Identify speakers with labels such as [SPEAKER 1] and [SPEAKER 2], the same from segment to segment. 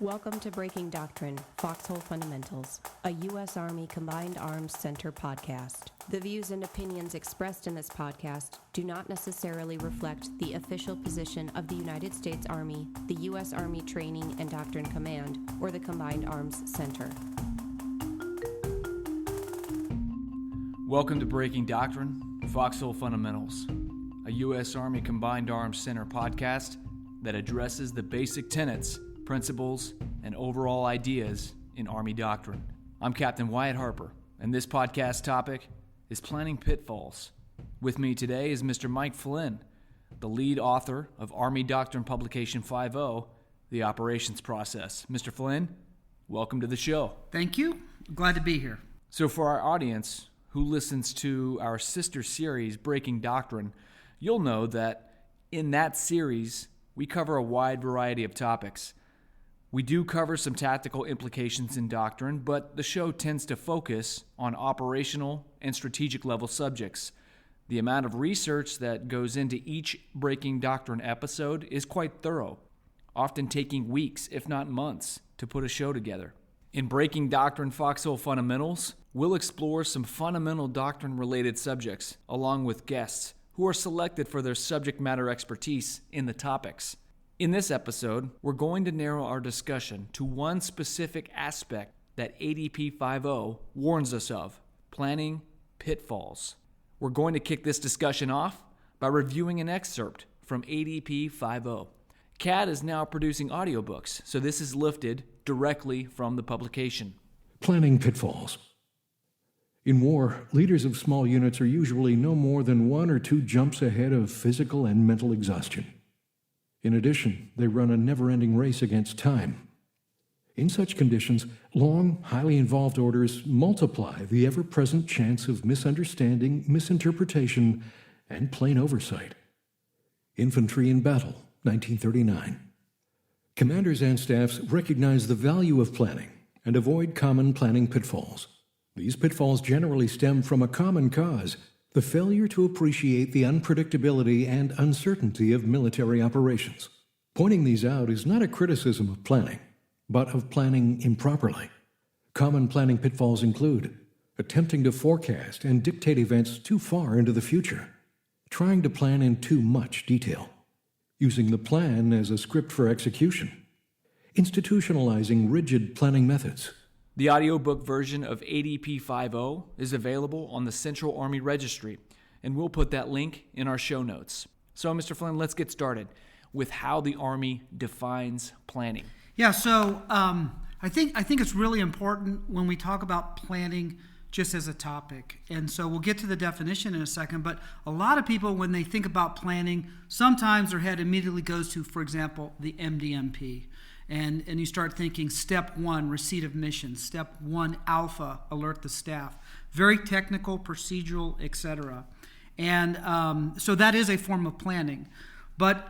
[SPEAKER 1] Welcome to Breaking Doctrine, Foxhole Fundamentals, a U.S. Army Combined Arms Center podcast. The views and opinions expressed in this podcast do not necessarily reflect the official position of the United States Army, the U.S. Army Training and Doctrine Command, or the Combined Arms Center.
[SPEAKER 2] Welcome to Breaking Doctrine, Foxhole Fundamentals, a U.S. Army Combined Arms Center podcast that addresses the basic tenets, principles, and overall ideas in Army doctrine. I'm Captain Wyatt Harper, and this podcast topic is planning pitfalls. With me today is Mr. Mike Flynn, the lead author of Army Doctrine Publication No, The Operations Process. Mr. Flynn, welcome to the show.
[SPEAKER 3] Thank you. Glad to be here.
[SPEAKER 2] So for our audience who listens to our sister series, Breaking Doctrine, you'll know that in that series, we cover a wide variety of topics. We do cover some tactical implications in doctrine, but the show tends to focus on operational and strategic level subjects. The amount of research that goes into each Breaking Doctrine episode is quite thorough, often taking weeks, if not months, to put a show together. In Breaking Doctrine Foxhole Fundamentals, we'll explore some fundamental doctrine-related subjects, along with guests who are selected for their subject matter expertise in the topics. In this episode, we're going to narrow our discussion to one specific aspect that ADP 5.0 warns us of: planning pitfalls. We're going to kick this discussion off by reviewing an excerpt from ADP 5.0. CAD is now producing audiobooks, so this is lifted directly from the publication.
[SPEAKER 4] Planning pitfalls. In war, leaders of small units are usually no more than 1 or 2 jumps ahead of physical and mental exhaustion. In addition, they run a never-ending race against time. In such conditions, long, highly involved orders multiply the ever-present chance of misunderstanding, misinterpretation, and plain oversight. Infantry in Battle, 1939. Commanders and staffs recognize the value of planning and avoid common planning pitfalls. These pitfalls generally stem from a common cause: the failure to appreciate the unpredictability and uncertainty of military operations. Pointing these out is not a criticism of planning, but of planning improperly. Common planning pitfalls include attempting to forecast and dictate events too far into the future, trying to plan in too much detail, using the plan as a script for execution, institutionalizing rigid planning methods.
[SPEAKER 2] The audiobook version of ADP 5.0 is available on the Central Army Registry, and we'll put that link in our show notes. So, Mr. Flynn, let's get started with how the Army defines planning.
[SPEAKER 3] Yeah, so I think it's really important when we talk about planning just as a topic. And so we'll get to the definition in a second, but a lot of people, when they think about planning, sometimes their head immediately goes to, for example, the MDMP. And you start thinking step 1, receipt of mission, step 1, alpha, alert the staff. Very technical, procedural, etc. And so that is a form of planning. But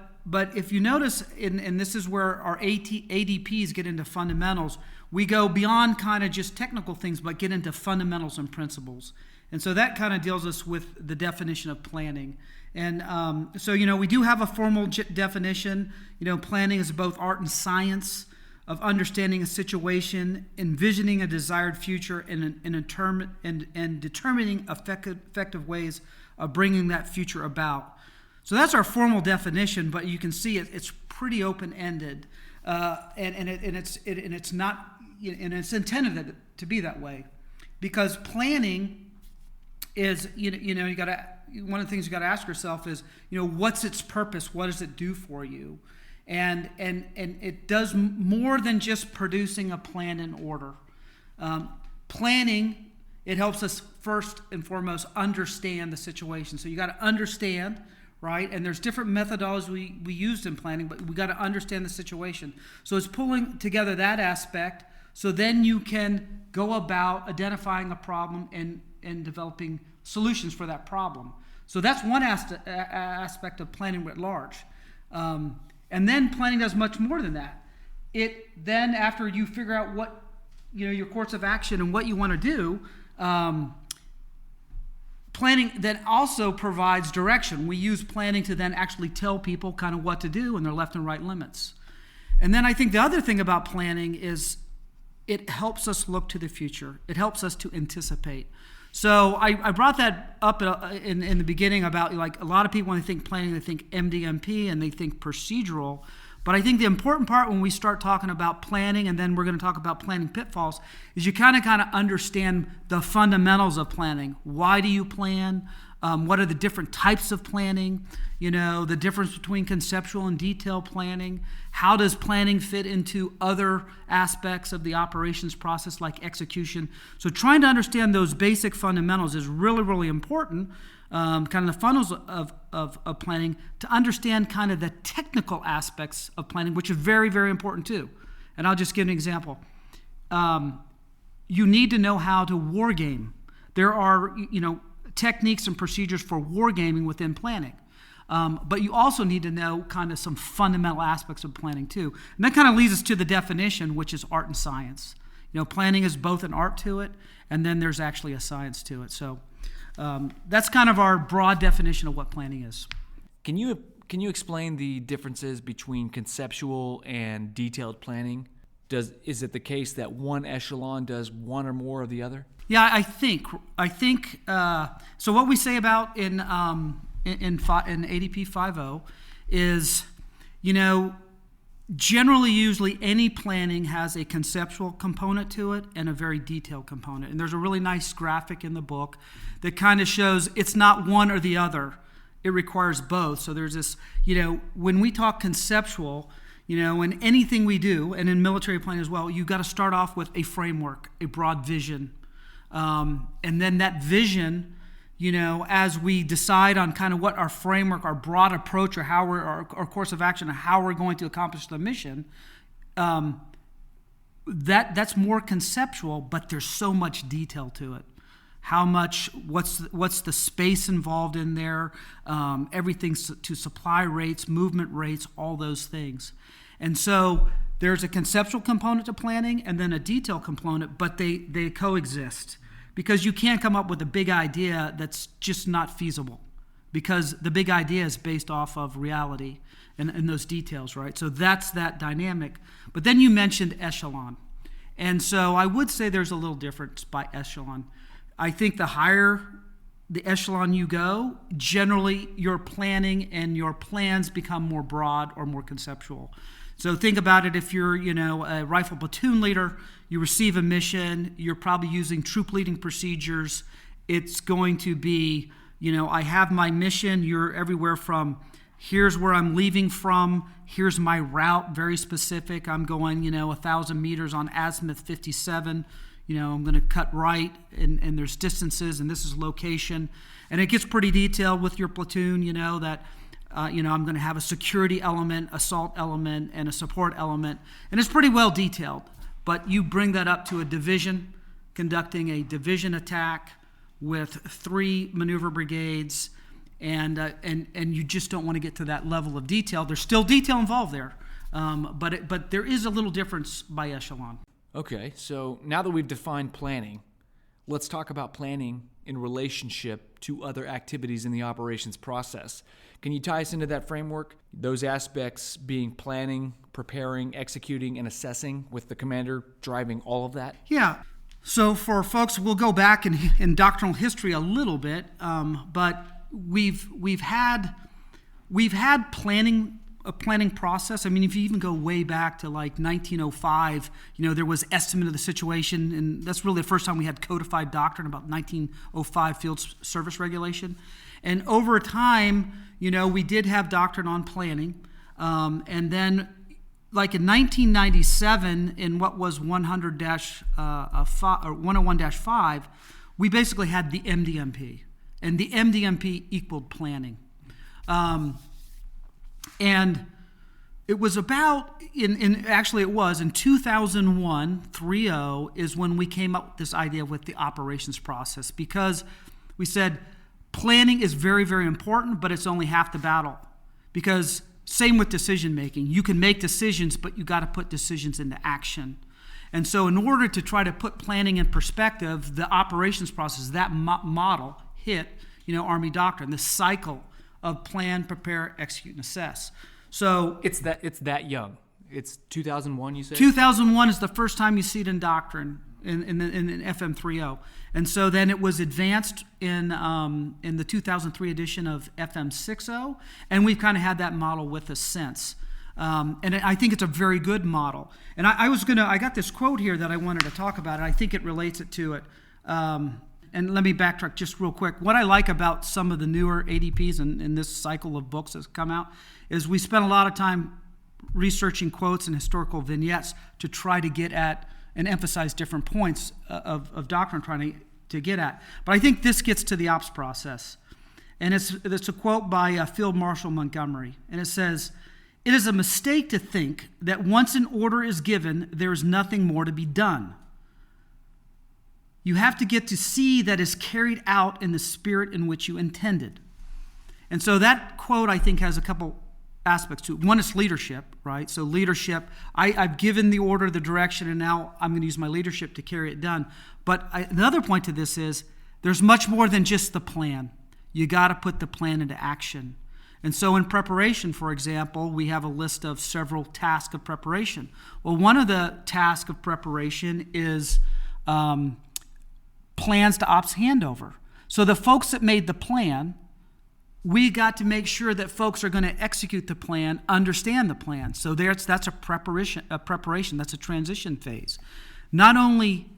[SPEAKER 3] if you notice, and this is where our ADPs get into fundamentals, we go beyond kind of just technical things, but get into fundamentals and principles. And so that kind of deals us with the definition of planning. And so, we do have a formal definition. Planning is both art and science of understanding a situation, envisioning a desired future, and determining effective ways of bringing that future about. So that's our formal definition, but you can see it's pretty open-ended, and it's not, and it's intended to be that way, because planning is you got to. One of the things you got to ask yourself is, what's its purpose? What does it do for you? And it does more than just producing a plan and order. Planning, it helps us first and foremost understand the situation. So you got to understand, right? And there's different methodologies we used in planning, but we got to understand the situation. So it's pulling together that aspect, so then you can go about identifying a problem and developing solutions for that problem. So that's one aspect of planning writ large. And then planning does much more than that. It then, after you figure out what, your course of action and what you want to do, planning then also provides direction. We use planning to then actually tell people kind of what to do in their left and right limits. And then I think the other thing about planning is it helps us look to the future. It helps us to anticipate. So I brought that up in the beginning about, like, a lot of people, when they think planning, they think MDMP and they think procedural. But I think the important part when we start talking about planning, and then we're going to talk about planning pitfalls, is you kind of understand the fundamentals of planning. Why do you plan? What are the different types of planning? The difference between conceptual and detailed planning. How does planning fit into other aspects of the operations process, like execution? So trying to understand those basic fundamentals is really, really important. Kind of the funnels of planning, to understand kind of the technical aspects of planning, which are very, very important too. And I'll just give an example. You need to know how to war game. There are, techniques and procedures for wargaming within planning. But you also need to know kind of some fundamental aspects of planning too. And that kind of leads us to the definition, which is art and science. Planning is both an art to it, and then there's actually a science to it. So that's kind of our broad definition of what planning is.
[SPEAKER 2] Can you explain the differences between conceptual and detailed planning? Is it the case that one echelon does one or more of the other?
[SPEAKER 3] Yeah, I think. So what we say about in ADP 5.0 is, generally, usually any planning has a conceptual component to it and a very detailed component. And there's a really nice graphic in the book that kind of shows it's not one or the other. It requires both. So there's this, when we talk conceptual, in anything we do, and in military planning as well, you've got to start off with a framework, a broad vision. And then that vision, as we decide on kind of what our framework, our broad approach, or how our course of action, or how we're going to accomplish the mission, that's more conceptual, but there's so much detail to it. How much, what's the space involved in there, everything to supply rates, movement rates, all those things. And so there's a conceptual component to planning and then a detail component, but they coexist, because you can't come up with a big idea that's just not feasible, because the big idea is based off of reality and those details, right? So that's that dynamic. But then you mentioned echelon. And so I would say there's a little difference by echelon. I think the higher the echelon you go, generally your planning and your plans become more broad or more conceptual. So think about it, if you're, a rifle platoon leader, you receive a mission, you're probably using troop leading procedures. It's going to be, I have my mission, you're everywhere from, here's where I'm leaving from, here's my route, very specific. I'm going, 1,000 meters on azimuth 57. I'm going to cut right, and there's distances, and this is location. And it gets pretty detailed with your platoon, that, I'm going to have a security element, assault element, and a support element. And it's pretty well detailed. But you bring that up to a division, conducting a division attack with 3 maneuver brigades, and you just don't want to get to that level of detail. There's still detail involved there, but there is a little difference by echelon.
[SPEAKER 2] Okay, so now that we've defined planning, let's talk about planning in relationship to other activities in the operations process. Can you tie us into that framework? Those aspects being planning, preparing, executing, and assessing, with the commander driving all of that?
[SPEAKER 3] Yeah. So for folks, we'll go back in doctrinal history a little bit, but we've had a planning process. I mean, if you even go way back to like 1905, there was estimate of the situation, and that's really the first time we had codified doctrine, about 1905 field service regulation. And over time, we did have doctrine on planning, and then like in 1997, in what was 101-5, we basically had the MDMP, and the MDMP equaled planning. And it was about, in 2001, 3.0 is when we came up with this idea with the operations process, because we said planning is very, very important, but it's only half the battle. Because same with decision making. You can make decisions, but you got to put decisions into action. And so in order to try to put planning in perspective, the operations process, that model hit, Army Doctrine, the cycle of plan, prepare, execute, and assess. So
[SPEAKER 2] it's that young. It's 2001, you said?
[SPEAKER 3] 2001 is the first time you see it in doctrine in FM 3.0. And so then it was advanced in the 2003 edition of FM 6.0, and we've kind of had that model with us since. And I think it's a very good model. And I got this quote here that I wanted to talk about, and I think it relates it to it. And let me backtrack just real quick. What I like about some of the newer ADPs in this cycle of books that's come out is we spent a lot of time researching quotes and historical vignettes to try to get at and emphasize different points of doctrine trying to get at. But I think this gets to the ops process. And it's a quote by Field Marshal Montgomery. And it says, "It is a mistake to think that once an order is given, there is nothing more to be done. You have to get to see that is carried out in the spirit in which you intended." And so that quote, I think, has a couple aspects to it. One is leadership, right? So leadership, I've given the order, the direction, and now I'm going to use my leadership to carry it done. But another point to this is there's much more than just the plan. You got to put the plan into action. And so in preparation, for example, we have a list of several tasks of preparation. Well, one of the tasks of preparation is plans to ops handover. So the folks that made the plan, we got to make sure that folks are going to execute the plan, understand the plan. So that's a preparation, that's a transition phase. Not only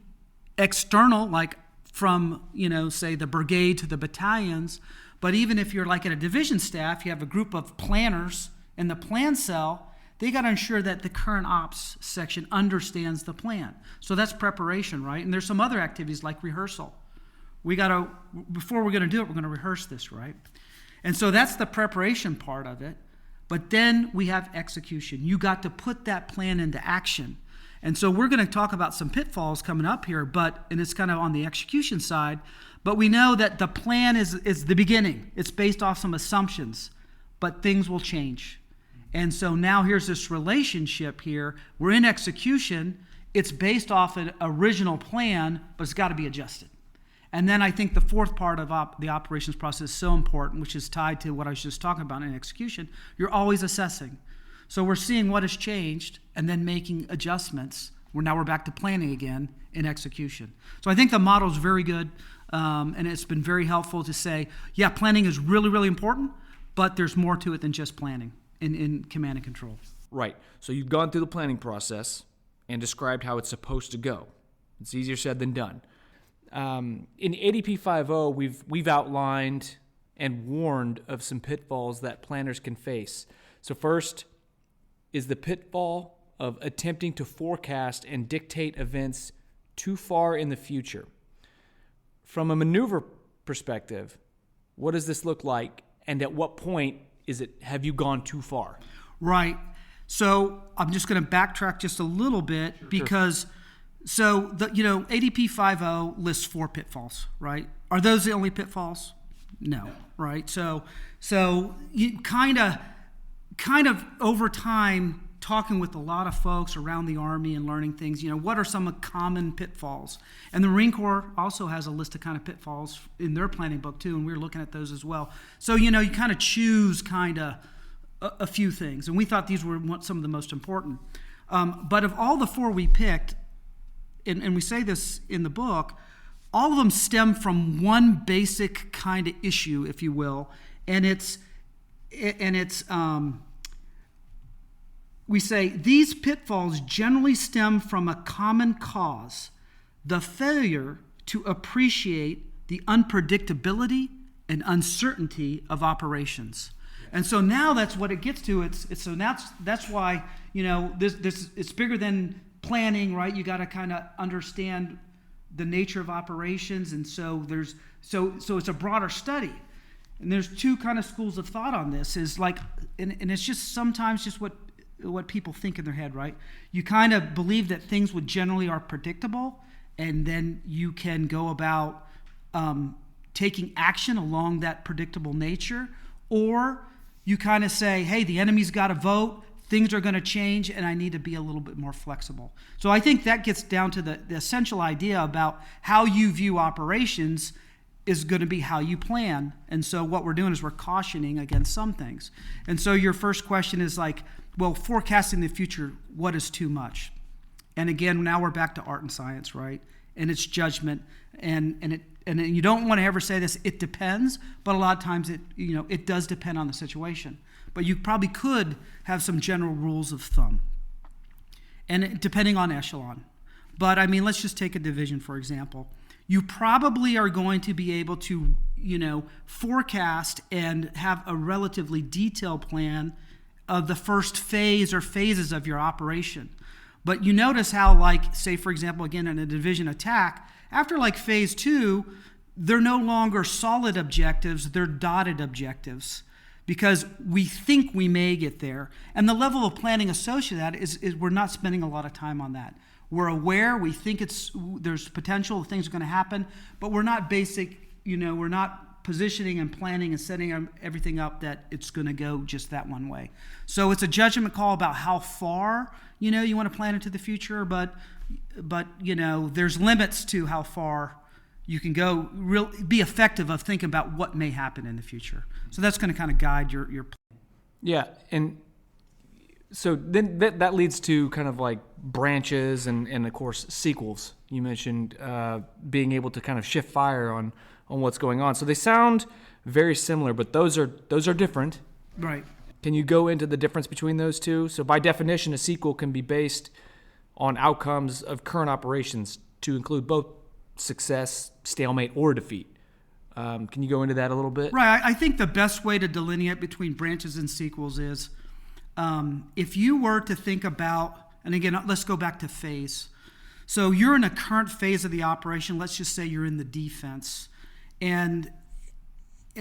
[SPEAKER 3] external, like from, say the brigade to the battalions, but even if you're like at a division staff, you have a group of planners in the plan cell, they got to ensure that the current ops section understands the plan. So that's preparation, right? And there's some other activities like rehearsal. Before we're going to do it, we're going to rehearse this, right? And so that's the preparation part of it. But then we have execution. You got to put that plan into action. And so we're going to talk about some pitfalls coming up here, and it's kind of on the execution side. But we know that the plan is the beginning. It's based off some assumptions, but things will change. And so now here's this relationship here. We're in execution. It's based off an original plan, but it's got to be adjusted. And then I think the fourth part of the operations process is so important, which is tied to what I was just talking about in execution. You're always assessing. So we're seeing what has changed and then making adjustments. Now we're back to planning again in execution. So I think the model is very good, and it's been very helpful to say, yeah, planning is really, really important, but there's more to it than just planning in command and control.
[SPEAKER 2] Right. So you've gone through the planning process and described how it's supposed to go. It's easier said than done. In ADP 5.0, we've outlined and warned of some pitfalls that planners can face. So first is the pitfall of attempting to forecast and dictate events too far in the future. From a maneuver perspective, what does this look like, and at what point have you gone too far?
[SPEAKER 3] Right. So I'm just going to backtrack just a little bit because ADP 5.0 lists 4 pitfalls, right? Are those the only pitfalls? No, right? So you kind of over time talking with a lot of folks around the Army and learning things, what are some common pitfalls? And the Marine Corps also has a list of kind of pitfalls in their planning book too, and we're looking at those as well. So, you kind of choose a few things, and we thought these were some of the most important. But of all the 4 we picked, and we say this in the book, all of them stem from one basic kind of issue, if you will, and we say these pitfalls generally stem from a common cause, the failure to appreciate the unpredictability and uncertainty of operations. And so now that's what it gets to. That's why this it's bigger than planning, right? You got to kind of understand the nature of operations, and so it's a broader study. And there's 2 kind of schools of thought on this. Is like, and it's just sometimes just what people think in their head, right? You kind of believe that things would generally are predictable, and then you can go about taking action along that predictable nature, or you kind of say, hey, the enemy's got to vote, things are going to change, and I need to be a little bit more flexible. So I think that gets down to the essential idea about how you view operations is going to be how you plan. And so what we're doing is we're cautioning against some things. And so your first question is like, well, forecasting the future, what is too much? And again, now we're back to art and science, right? And it's judgment. And you don't want to ever say this, it depends, but a lot of times it does depend on the situation. But you probably could have some general rules of thumb. And depending on echelon. But I mean, let's just take a division, for example. You probably are going to be able to, forecast and have a relatively detailed plan of the first phase or phases of your operation. But you notice how, like, say, for example, again, in a division attack, after like phase 2, they're no longer solid objectives, they're dotted objectives. Because we think we may get there. And the level of planning associated with that is we're not spending a lot of time on that. We're aware, we think there's potential, things are going to happen, but we're not we're not positioning and planning and setting everything up that it's going to go just that one way. So it's a judgment call about how far, you want to plan into the future, but there's limits to how far you can go, be effective of thinking about what may happen in the future. So that's going to kind of guide your plan.
[SPEAKER 2] Yeah, and so then that leads to kind of like branches and of course sequels. You mentioned being able to kind of shift fire on what's going on. So they sound very similar, but those are different.
[SPEAKER 3] Right.
[SPEAKER 2] Can you go into the difference between those two? So by definition, a sequel can be based on outcomes of current operations to include both success, stalemate, or defeat. Can you go into that a little bit?
[SPEAKER 3] Right. I think the best way to delineate between branches and sequels is if you were to think about, and again, let's go back to phase. So you're in a current phase of the operation. Let's just say you're in the defense. And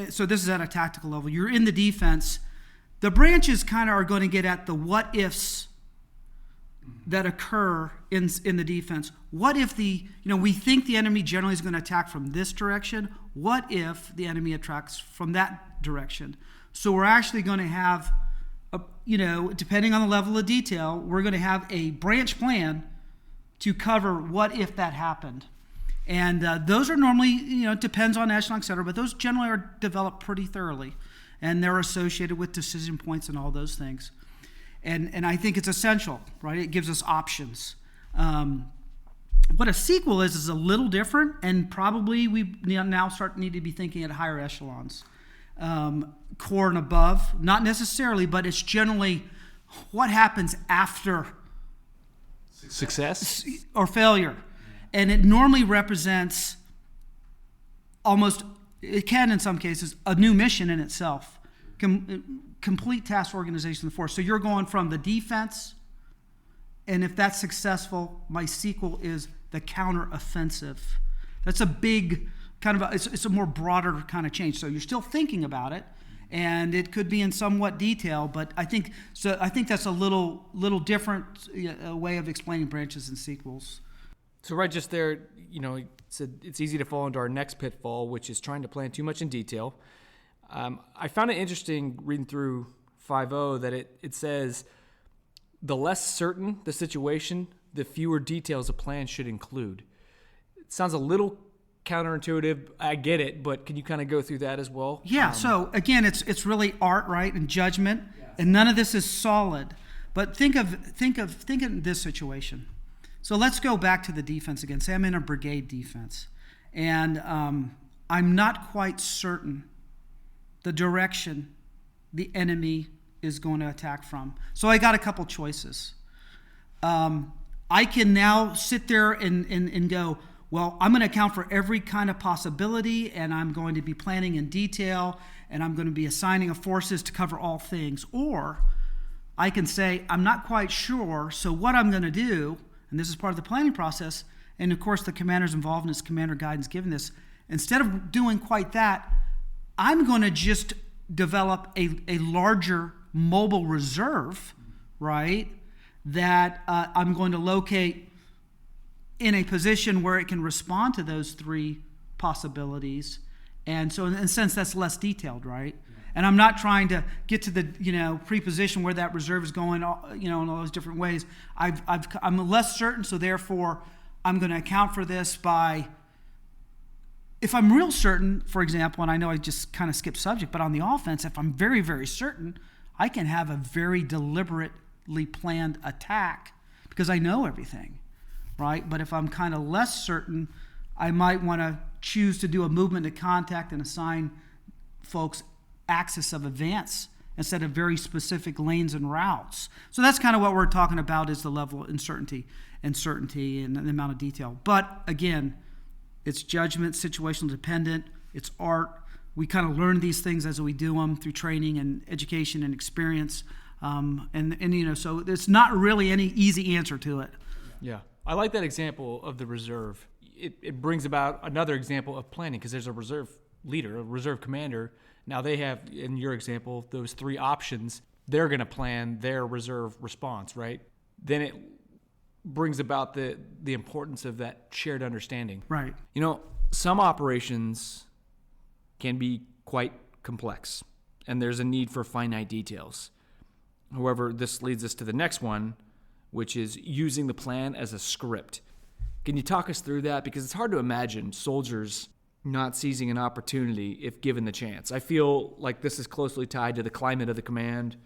[SPEAKER 3] so this is at a tactical level. You're in the defense. The branches kind of are going to get at the what ifs that occur in the defense. What if we think the enemy generally is going to attack from this direction. What if the enemy attacks from that direction? So we're actually going to have, depending on the level of detail, we're going to have a branch plan to cover what if that happened. And those are normally, depends on echelon, et cetera, but those generally are developed pretty thoroughly. And they're associated with decision points and all those things. And I think it's essential, right? It gives us options. What a sequel is a little different, and probably we now need to be thinking at higher echelons. Core and above, not necessarily, but it's generally what happens after
[SPEAKER 2] success
[SPEAKER 3] or failure. And it normally represents it can in some cases, a new mission in itself. Complete task organization of the force. So you're going from the defense, and if that's successful, my sequel is the counteroffensive. That's a big kind of it's a more broader kind of change. So you're still thinking about it, and it could be in somewhat detail, but I think that's a little different way of explaining branches and sequels.
[SPEAKER 2] So right just there, it's easy to fall into our next pitfall, which is trying to plan too much in detail. I found it interesting reading through 5.0 that it says the less certain the situation, the fewer details a plan should include. It sounds a little counterintuitive. I get it, but can you kind of go through that as well?
[SPEAKER 3] Yeah. So again, it's really art, right, and judgment, and none of this is solid. But think of this situation. So let's go back to the defense again. Say I'm in a brigade defense, and I'm not quite certain the direction the enemy is going to attack from. So I got a couple choices. I can now sit there and go, well, I'm going to account for every kind of possibility, and I'm going to be planning in detail, and I'm going to be assigning of forces to cover all things. Or I can say, I'm not quite sure, so what I'm going to do, and this is part of the planning process, and of course the commander's involved in his commander guidance given this, instead of doing quite that, I'm going to just develop a larger mobile reserve, right, that I'm going to locate in a position where it can respond to those three possibilities. And so in a sense, that's less detailed, right? Yeah. And I'm not trying to get to the, preposition where that reserve is going, in all those different ways. I'm less certain, so therefore I'm going to account for this by if I'm real certain, for example, and I know I just kind of skipped subject, but on the offense, if I'm very, very certain, I can have a very deliberately planned attack because I know everything, right? But if I'm kind of less certain, I might want to choose to do a movement to contact and assign folks axis of advance instead of very specific lanes and routes. So that's kind of what we're talking about, is the level of uncertainty and certainty and the amount of detail. But again, it's judgment, situational dependent, it's art. We kind of learn these things as we do them through training and education and experience. So there's not really any easy answer to it.
[SPEAKER 2] Yeah. I like that example of the reserve. It brings about another example of planning, because there's a reserve leader, a reserve commander. Now they have, in your example, those 3 options. They're going to plan their reserve response, right? Then it brings about the importance of that shared understanding.
[SPEAKER 3] Right.
[SPEAKER 2] Some operations can be quite complex, and there's a need for finite details. However, this leads us to the next one, which is using the plan as a script. Can you talk us through that? Because it's hard to imagine soldiers not seizing an opportunity if given the chance. I feel like this is closely tied to the climate of the command.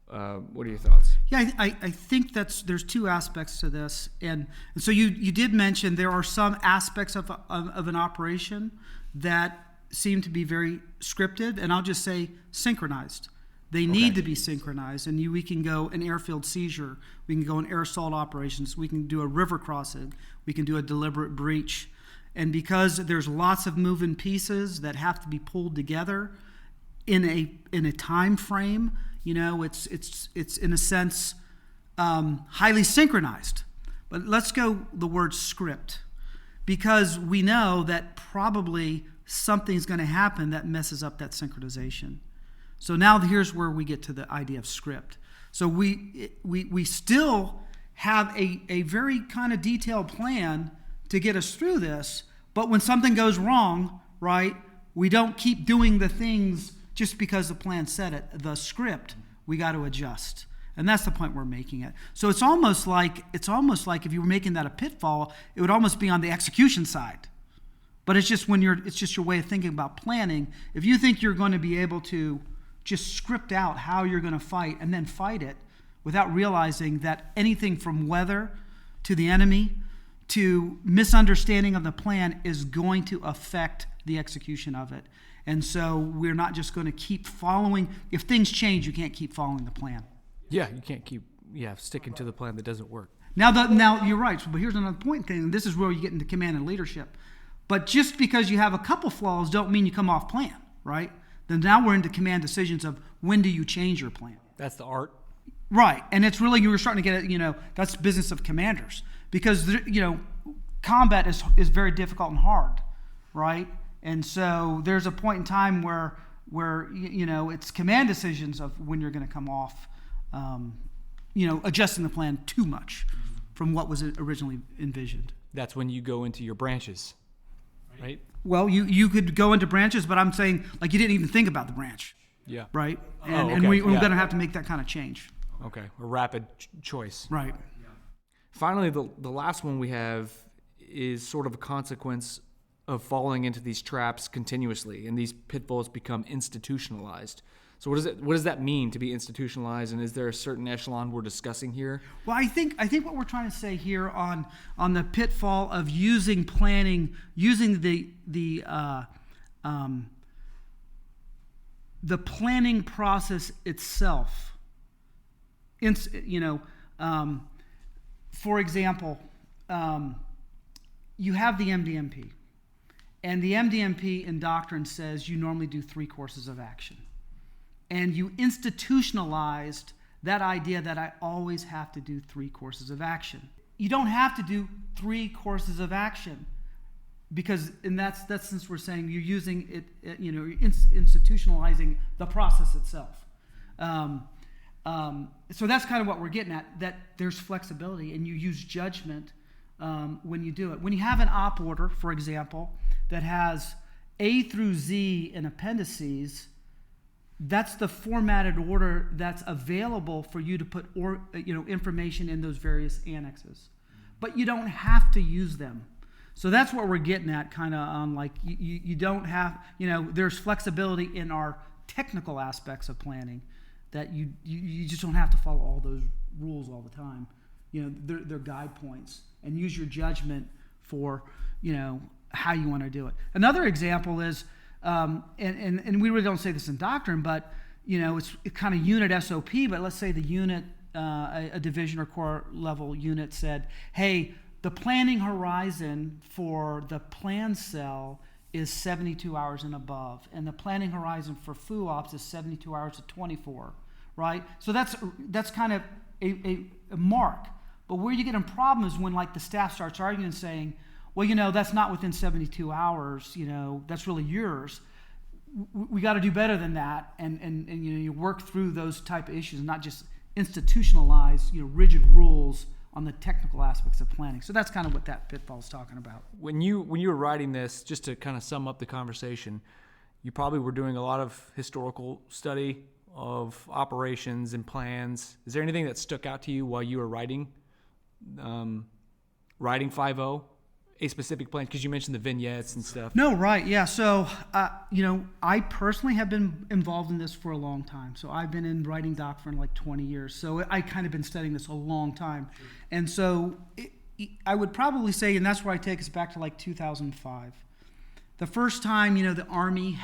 [SPEAKER 2] What are your thoughts?
[SPEAKER 3] Yeah, I think there's 2 aspects to this, and so you did mention there are some aspects of an operation that seem to be very scripted, and I'll just say synchronized. They need to be synchronized, and we can go an airfield seizure, we can go in air assault operations, we can do a river crossing, we can do a deliberate breach, and because there's lots of moving pieces that have to be pulled together in a time frame, it's in a sense highly synchronized. But let's go the word script, because we know that probably something's going to happen that messes up that synchronization. So now here's where we get to the idea of script. So we still have a very kind of detailed plan to get us through this, but when something goes wrong, right, we don't keep doing the things just because the plan said it. The script, we got to adjust. And that's the point we're making it. So it's almost like if you were making that a pitfall, it would almost be on the execution side. But it's just your way of thinking about planning. If you think you're going to be able to just script out how you're going to fight and then fight it without realizing that anything from weather to the enemy to misunderstanding of the plan is going to affect the execution of it. And so we're not just going to keep following. If things change, you can't keep following the plan.
[SPEAKER 2] Yeah, you can't keep sticking to the plan that doesn't work.
[SPEAKER 3] Now you're right. But here's another point thing. This is where you get into command and leadership. But just because you have a couple flaws don't mean you come off plan, right? Then now we're into command decisions of when do you change your plan.
[SPEAKER 2] That's the art.
[SPEAKER 3] Right. And it's really, you were starting to get it, that's the business of commanders. Because, combat is very difficult and hard, right? And so there's a point in time where it's command decisions of when you're going to come off, adjusting the plan too much from what was originally envisioned.
[SPEAKER 2] That's when you go into your branches, right?
[SPEAKER 3] Well, you could go into branches, but I'm saying, like, you didn't even think about the branch.
[SPEAKER 2] Yeah.
[SPEAKER 3] Right?
[SPEAKER 2] Okay.
[SPEAKER 3] And we're going to have to make that kind of change.
[SPEAKER 2] Okay. A rapid choice.
[SPEAKER 3] Right.
[SPEAKER 2] Finally, the last one we have is sort of a consequence of falling into these traps continuously, and these pitfalls become institutionalized. So what does that mean to be institutionalized, and is there a certain echelon we're discussing here?
[SPEAKER 3] Well, I think what we're trying to say here on the pitfall of using planning, using the planning process itself. For example, you have the MDMP, and the MDMP in doctrine says you normally do 3 courses of action. And you institutionalized that idea that I always have to do 3 courses of action. You don't have to do 3 courses of action because, and that's since we're saying you're using it, you're institutionalizing the process itself. So that's kind of what we're getting at, that there's flexibility and you use judgment when you do it. When you have an op order, for example, that has A through Z in appendices, that's the formatted order that's available for you to put information in those various annexes. But you don't have to use them. So that's what we're getting at, kind of on like you don't have, there's flexibility in our technical aspects of planning that you just don't have to follow all those rules all the time. They're guide points, and use your judgment for, how you want to do it. Another example is, and we really don't say this in doctrine, but, it's kind of unit SOP, but let's say the unit, a division or corps level unit said, hey, the planning horizon for the plan cell is 72 hours and above, and the planning horizon for FUOPS is 72 hours to 24, right? So that's kind of a mark. But where you get in problem is when like the staff starts arguing and saying, well, that's not within 72 hours, that's really yours. We got to do better than that, and you work through those type of issues, and not just institutionalize rigid rules on the technical aspects of planning. So that's kind of what that pitfall is talking about.
[SPEAKER 2] When you were writing this, just to kind of sum up the conversation, you probably were doing a lot of historical study of operations and plans. Is there anything that stuck out to you while you were writing 5.0? A specific plan, because you mentioned the vignettes and stuff.
[SPEAKER 3] No, right, yeah. So, I personally have been involved in this for a long time. So I've been in writing doctrine like 20 years. So I kind of been studying this a long time. Sure. And so I would probably say, and that's where I take us back to like 2005. The first time, the Army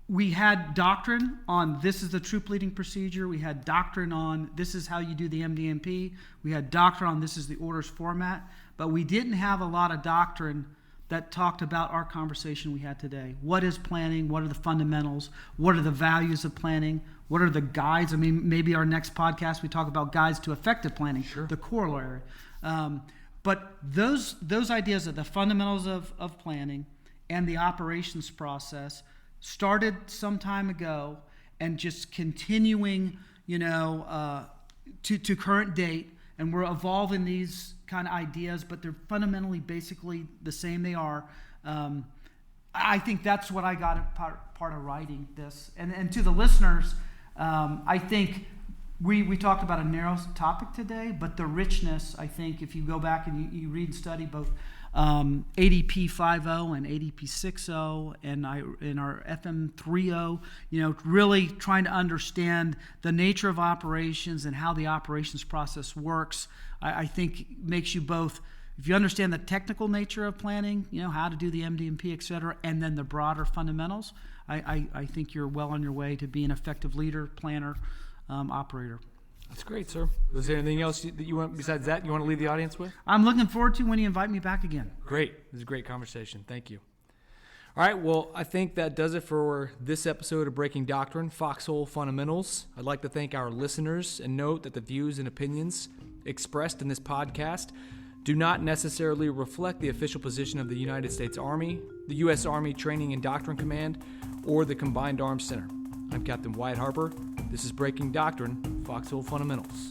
[SPEAKER 3] we had doctrine on this is the troop leading procedure. We had doctrine on this is how you do the MDMP. We had doctrine on this is the orders format. But we didn't have a lot of doctrine that talked about our conversation we had today. What is planning? What are the fundamentals? What are the values of planning? What are the guides? I mean, maybe our next podcast we talk about guides to effective planning, sure. The corollary. But those ideas of the fundamentals of planning and the operations process started some time ago and just continuing, to current date. And we're evolving these kind of ideas, but they're fundamentally basically the same they are. I think that's what I got at part of writing this. And to the listeners, I think we talked about a narrow topic today, but the richness, I think, if you go back and you read and study both ADP 5.0 and ADP 6.0 and in our FM 3.0, really trying to understand the nature of operations and how the operations process works, I think makes you both, if you understand the technical nature of planning, how to do the MDMP, et cetera, and then the broader fundamentals, I think you're well on your way to be an effective leader, planner, operator.
[SPEAKER 2] That's great, sir. Is there anything else that you want, besides that, you want to leave the audience with?
[SPEAKER 3] I'm looking forward to when you invite me back again.
[SPEAKER 2] Great. This is a great conversation. Thank you. All right, well, I think that does it for this episode of Breaking Doctrine, Foxhole Fundamentals. I'd like to thank our listeners and note that the views and opinions expressed in this podcast do not necessarily reflect the official position of the United States Army, the U.S. Army Training and Doctrine Command, or the Combined Arms Center. I'm Captain Wyatt Harper. This is Breaking Doctrine, Foxhole Fundamentals.